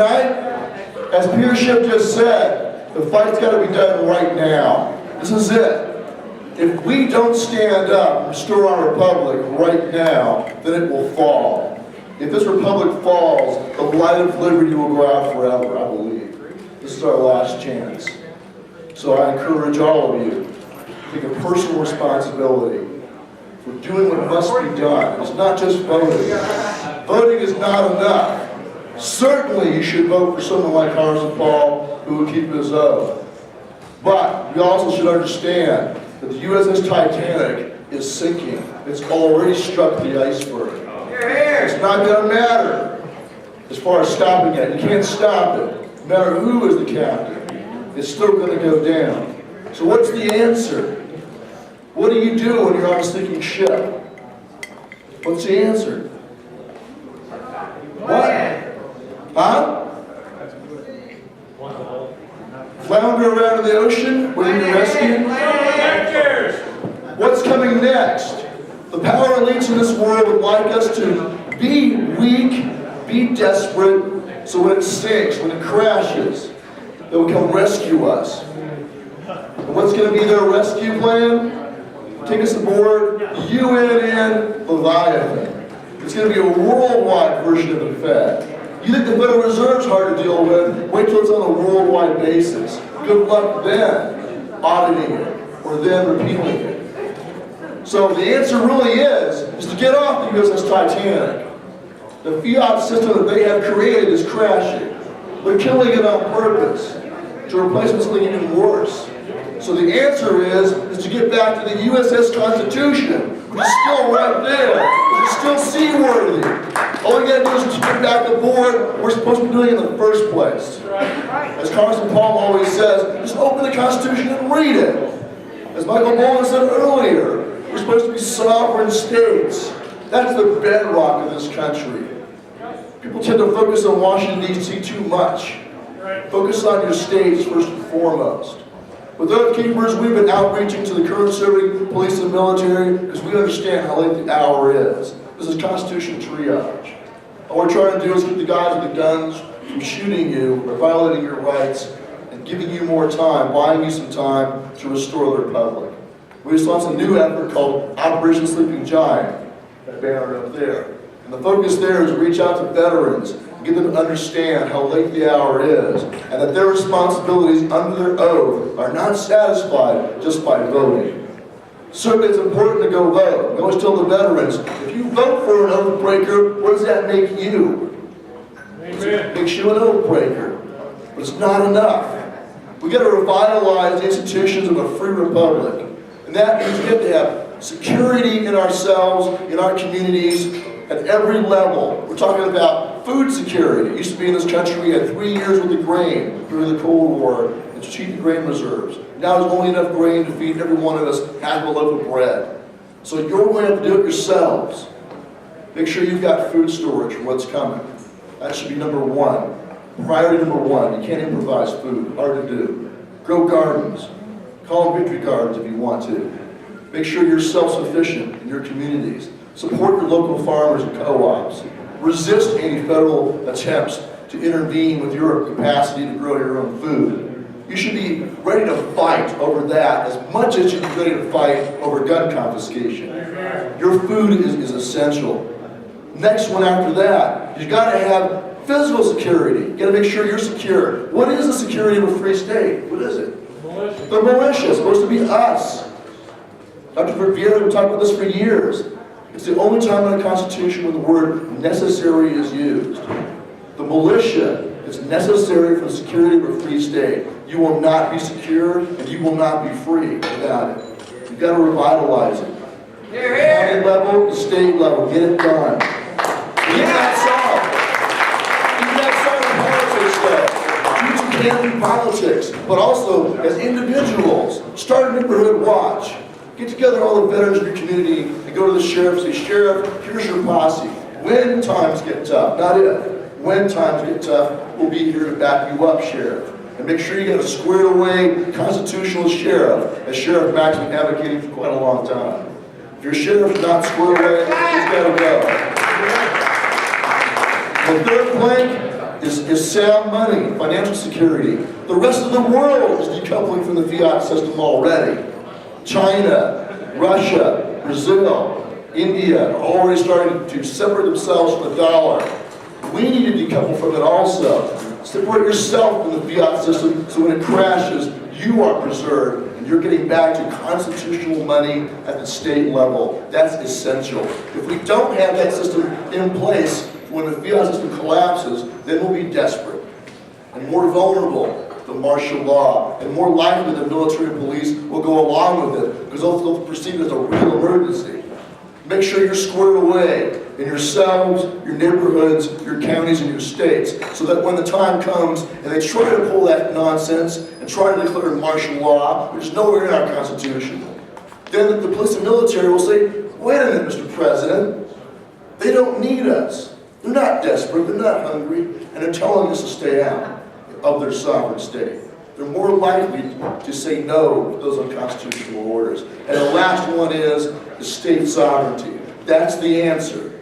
tonight? As Peter Schiff just said, the fight's got to be done right now. This is it. If we don't stand up and restore our republic right now, then it will fall. If this republic falls, the light of liberty will go out forever, I believe. This is our last chance. So I encourage all of you to take a personal responsibility for doing what must be done. It's not just voting. Voting is not enough. Certainly you should vote for someone like Carson Paul who will keep his oath. But we also should understand that the USS Titanic is sinking. It's already struck the iceberg. It's not going to matter as far as stopping it. You can't stop it. No matter who is the captain, it's still going to go down. So what's the answer? What do you do when you're on a sinking ship? What's the answer? What? Huh? Flounder around in the ocean, waiting to rescue? What's coming next? The power elites in this world would like us to be weak, be desperate, so when it sinks, when it crashes, they will come rescue us. And what's going to be their rescue plan? Take us aboard UNN Leviathan. It's going to be a worldwide version of the Fed. You think the Federal Reserve's hard to deal with? Wait till it's on a worldwide basis. Good luck then auditing it or then repealing it. So the answer really is to get off the USS Titanic. The fiat system that they have created is crashing. They're killing it on purpose to replace it with something even worse. So the answer is to get back to the USS Constitution, which is still right there, which is still seaworthy. All we gotta do is get back aboard what we're supposed to be doing in the first place. As Carson Palm always says, just open the Constitution and read it. As Michael Bolin said earlier, we're supposed to be sovereign states. That's the bedrock of this country. People tend to focus on Washington, D.C. too much. Focus on your states first and foremost. With Oath Keepers, we've been outreaching to the current serving police and military because we understand how late the hour is. This is Constitution triage. All we're trying to do is keep the guys with the guns from shooting you or violating your rights and giving you more time, buying you some time to restore the republic. We just launched a new effort called Operation Sleeping Giant, that banner up there. And the focus there is to reach out to veterans and get them to understand how late the hour is and that their responsibilities under their oath are not satisfied just by voting. Certainly it's important to go vote. We always tell the veterans, if you vote for an oath breaker, what does that make you? It makes you an oath breaker. But it's not enough. We've got to revitalize the institutions of a free republic. And that means we have to have security in ourselves, in our communities, at every level. We're talking about food security. It used to be in this country we had 3 years worth of grain during the Cold War and strategic grain reserves. Now there's only enough grain to feed every one of us half a loaf of bread. So you're going to have to do it yourselves. Make sure you've got food storage for what's coming. That should be number one. Priority number one. You can't improvise food. Hard to do. Grow gardens. Call them victory gardens if you want to. Make sure you're self-sufficient in your communities. Support your local farmers and co-ops. Resist any federal attempts to intervene with your capacity to grow your own food. You should be ready to fight over that as much as you're ready to fight over gun confiscation. Your food is essential. Next one after that, you've got to have physical security. You've got to make sure you're secure. What is the security of a free state? What is it? The militia. It's supposed to be us. Dr. Vieira, we've talked about this for years. It's the only time in the Constitution when the word necessary is used. The militia is necessary for the security of a free state. You will not be secure and you will not be free without it. You've got to revitalize it. The county level, the state level, get it done. Leave that solid. Leave that solid politics though. You can do politics, but also as individuals, start a neighborhood watch. Get together all the veterans in your community and go to the sheriff and say, Sheriff, here's your posse. When times get tough, not if. When times get tough, we'll be here to back you up, Sheriff. And make sure you get a squared away constitutional sheriff, as Sheriff Mack's been advocating for quite a long time. If your sheriff's not squared away, he's got to go. The third plank, is sound money, financial security. The rest of the world is decoupling from the fiat system already. China, Russia, Brazil, India are already starting to separate themselves from the dollar. We need to decouple from it also. Separate yourself from the fiat system so when it crashes, you are preserved and you're getting back to constitutional money at the state level. That's essential. If we don't have that system in place when the fiat system collapses, then we'll be desperate and more vulnerable to martial law, and more likely the military and police will go along with it because they'll perceive it as a real emergency. Make sure you're squared away in yourselves, your neighborhoods, your counties, and your states, so that when the time comes and they try to pull that nonsense and try to declare martial law, which is nowhere in our Constitution, then the police and military will say, wait a minute, Mr. President, they don't need us. They're not desperate, they're not hungry, and they're telling us to stay out of their sovereign state. They're more likely to say no to those unconstitutional orders. And the last one is the state sovereignty. That's the answer.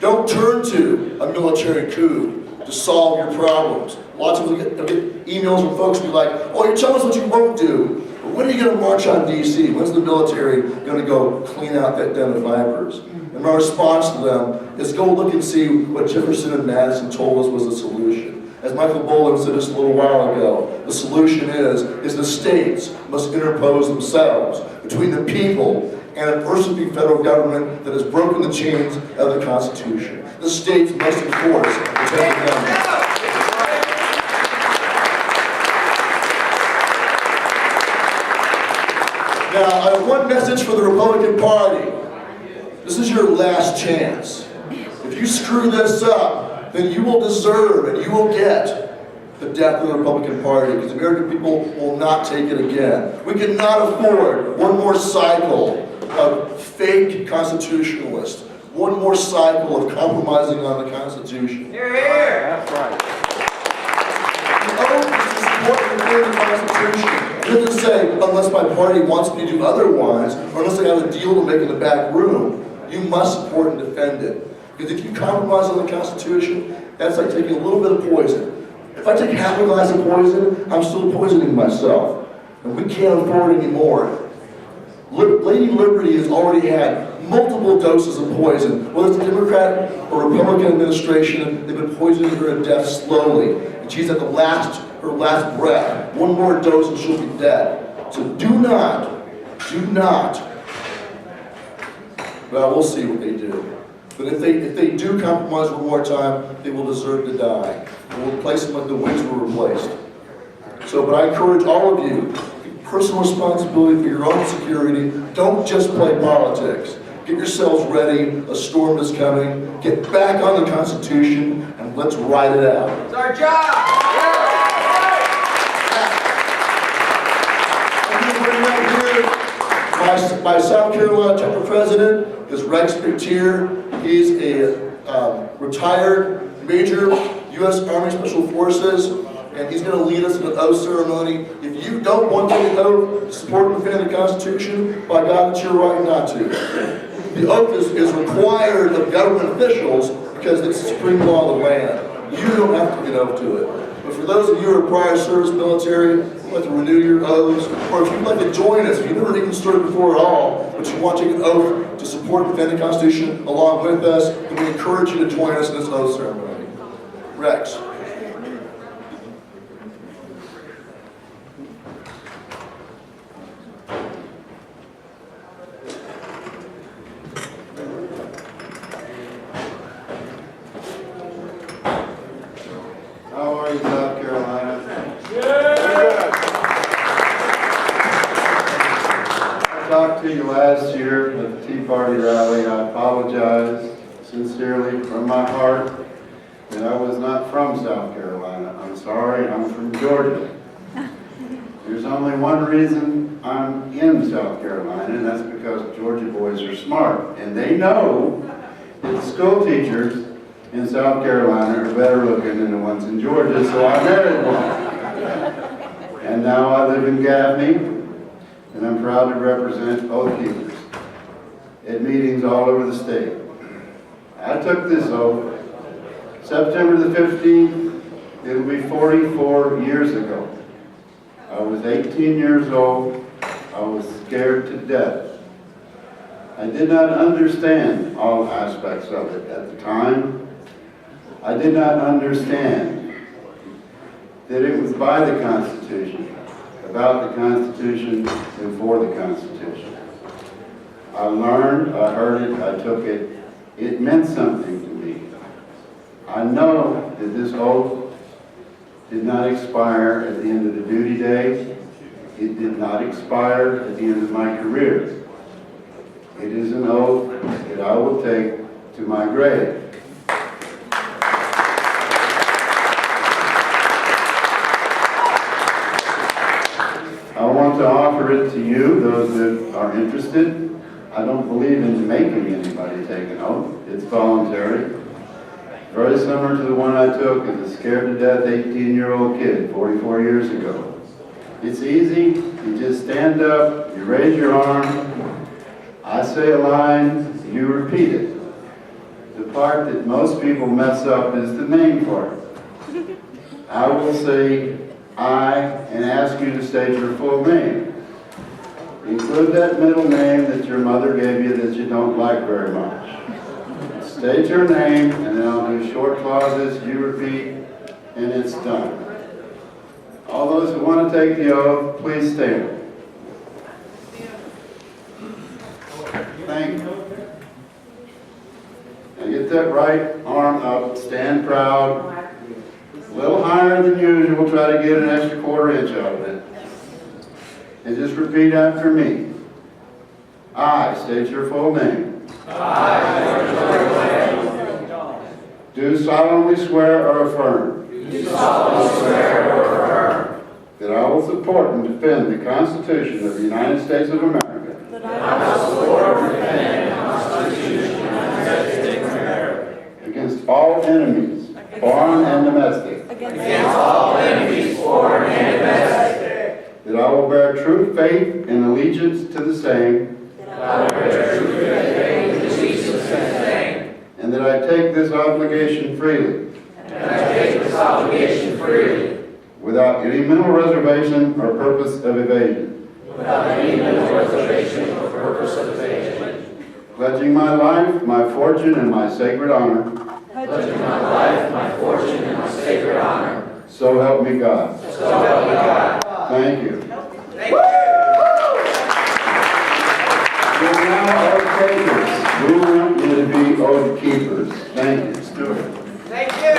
Don't turn to a military coup to solve your problems. Lots of people get emails from folks who be like, oh, you're telling us what you won't do. But when are you going to march on D.C.? When's the military going to go clean out that den of vipers? And my response to them is go look and see what Jefferson and Madison told us was the solution. As Michael Boland said just a little while ago, the solution is the states must interpose themselves between the people and an usurping federal government that has broken the chains of the Constitution. The states must enforce the Ten Amendments. Now, I have one message for the Republican Party. This is your last chance. If you screw this up, then you will deserve and you will get the death of the Republican Party, because the American people will not take it again. We cannot afford one more cycle of fake constitutionalists, one more cycle of compromising on the Constitution. Hear, hear. That's right. The oath is to support and defend the Constitution. It doesn't say, unless my party wants me to do otherwise, or unless I have a deal to make in the back room, you must support and defend it. Because if you compromise on the Constitution, that's like taking a little bit of poison. If I take half a glass of poison, I'm still poisoning myself. And we can't afford any more. Lady Liberty has already had multiple doses of poison. Whether it's a Democrat or Republican administration, they've been poisoning her to death slowly. And she's at her last breath. One more dose and she'll be dead. So do not, well, we'll see what they do. But if they do compromise one more time, they will deserve to die. And we'll replace them like the wings were replaced. So, but I encourage all of you, take personal responsibility for your own security. Don't just play politics. Get yourselves ready. A storm is coming. Get back on the Constitution, and let's ride it out. It's our job! My South Carolina chapter president is Rex McTier. He's a retired Major U.S. Army Special Forces, and he's going to lead us in an oath ceremony. If you don't want to take an oath to support and defend the Constitution, by God, it's your right not to. The oath is required of government officials because it's the supreme law of the land. You don't have to get oath to it. But for those of you who are prior service military, who'd like to renew your oaths, or if you'd like to join us, if you've never even served before at all, but you want to take an oath to support and defend the Constitution along with us, then we encourage you to join us in this oath ceremony. Rex. How are you, South Carolina? Good. I talked to you last year at the Tea Party rally. I apologize sincerely from my heart that I was not from South Carolina. I'm sorry, I'm from Georgia. There's only one reason I'm in South Carolina, and that's because Georgia boys are smart. And they know that the school teachers in South Carolina are better looking than the ones in Georgia, so I married one. And now I live in Gaffney, and I'm proud to represent Oath Keepers at meetings all over the state. I took this oath September the 15th, It'll be 44 years ago. I was 18 years old. I was scared to death. I did not understand all aspects of it at the time. I did not understand that it was by the Constitution, about the Constitution, and for the Constitution. I learned, I heard it, I took it. It meant something to me. I know that this oath did not expire at the end of the duty day. It did not expire at the end of my career. It is an oath that I will take to my grave. I want to offer it to you, those that are interested. I don't believe in making anybody take an oath. It's voluntary. Very similar to the one I took as a scared-to-death 18-year-old kid 44 years ago. It's easy. You just stand up, you raise your arm, I say a line, you repeat it. The part that most people mess up is the name part. I will say I and ask you to state your full name. Include that middle name that your mother gave you that you don't like very much. State your name, and then I'll do short clauses, you repeat, and it's done. All those who want to take the oath, please stand. Thank you. Now get that right arm up, stand proud. A little higher than usual, try to get an extra quarter-inch out of it. And just repeat after me. I state your full name. Do solemnly swear or affirm. That I will support and defend the Constitution of the United States of America. Against all enemies, foreign and domestic. That I will bear true faith and allegiance to the same. And that I take this obligation freely. Without any mental reservation or purpose of evasion. Pledging my life, my fortune, and my sacred honor. So help me God. Thank you. You're now oath takers. We want you to be oath keepers. Thank you, Stewart. Thank you.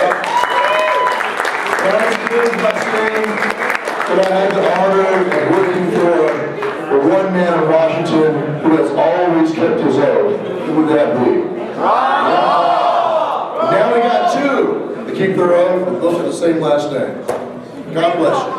But I had the honor of working for one man in Washington who has always kept his oath. Who would that be? Now we got two that keep their oath and both have the same last name. God bless you.